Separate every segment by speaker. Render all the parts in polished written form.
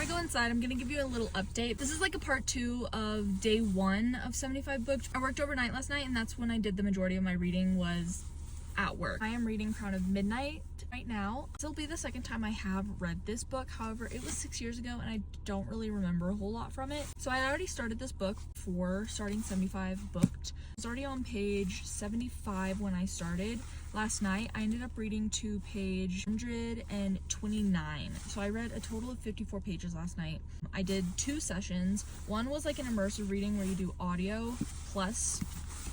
Speaker 1: before I go inside, I'm gonna give you a little update. This is like a part 2 of day 1 of 75 booked. I worked overnight last night, and that's when I did the majority of my reading was at work. I am reading Crown of Midnight right now. This will be the second time I have read this book. However, it was 6 years ago and I don't really remember a whole lot from it. So I already started this book before starting 75 booked. I was already on page 75 when I started. Last night, I ended up reading to page 129. So I read a total of 54 pages last night. I did 2 sessions. One was like an immersive reading where you do audio plus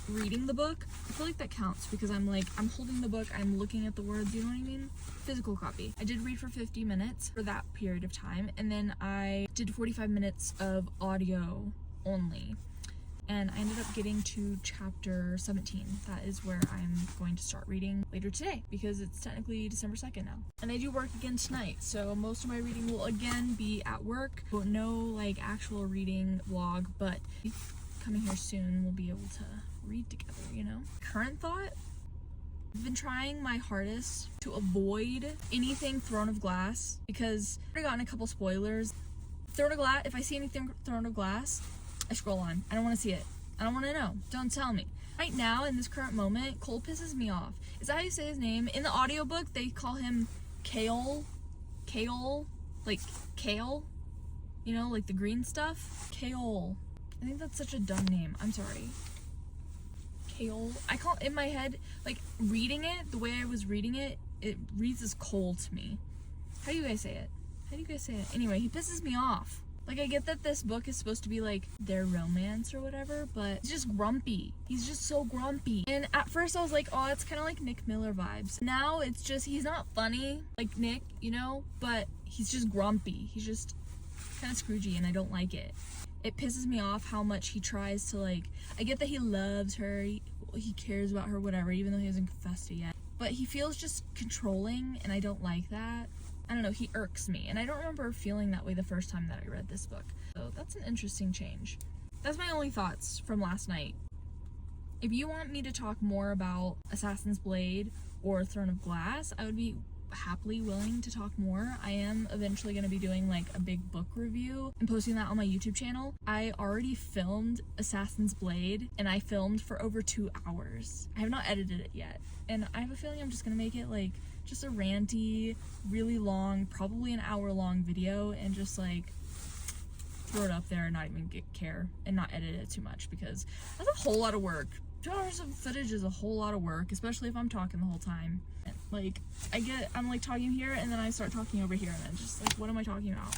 Speaker 1: reading the book. I feel like that counts because I'm holding the book, I'm looking at the words, you know what I mean? Physical copy. I did read for 50 minutes for that period of time, and then I did 45 minutes of audio only. And I ended up getting to chapter 17. That is where I'm going to start reading later today because it's technically December 2nd now. And I do work again tonight, so most of my reading will again be at work. No like actual reading vlog, but coming here soon we'll be able to read together, you know? Current thought, I've been trying my hardest to avoid anything Throne of Glass because I've gotten a couple spoilers. Throne of Glass, if I see anything Throne of Glass, I scroll on. I don't want to see it. I don't want to know. Don't tell me. Right now, in this current moment, Cole pisses me off. Is that how you say his name? In the audiobook, they call him Kale. Kale? Like kale? You know, like the green stuff? Kale. I think that's such a dumb name. I'm sorry. Kale. I call it in my head, like reading it, the way I was reading it, it reads as Cole to me. How do you guys say it? How do you guys say it? Anyway, he pisses me off. Like, I get that this book is supposed to be like their romance or whatever, but he's just grumpy. He's just so grumpy. And at first I was like, oh, it's kind of like Nick Miller vibes. Now it's just, he's not funny like Nick, you know, but he's just grumpy. He's just kind of Scroogey and I don't like it. It pisses me off how much he tries to like, I get that he loves her, he cares about her, whatever, even though he hasn't confessed it yet. But he feels just controlling and I don't like that. I don't know, he irks me. And I don't remember feeling that way the first time that I read this book. So that's an interesting change. That's my only thoughts from last night. If you want me to talk more about Assassin's Blade or Throne of Glass, I would be happily willing to talk more. I am eventually going to be doing like a big book review and posting that on my YouTube channel. I already filmed Assassin's Blade and I filmed for over 2 hours. I have not edited it yet. And I have a feeling I'm just going to make it like just a ranty, really long, probably an hour-long video and just like throw it up there and not even care and not edit it too much because that's a whole lot of work. 2 hours of footage is a whole lot of work, especially if I'm talking the whole time. Like, I'm like talking here and then I start talking over here and then just like, what am I talking about?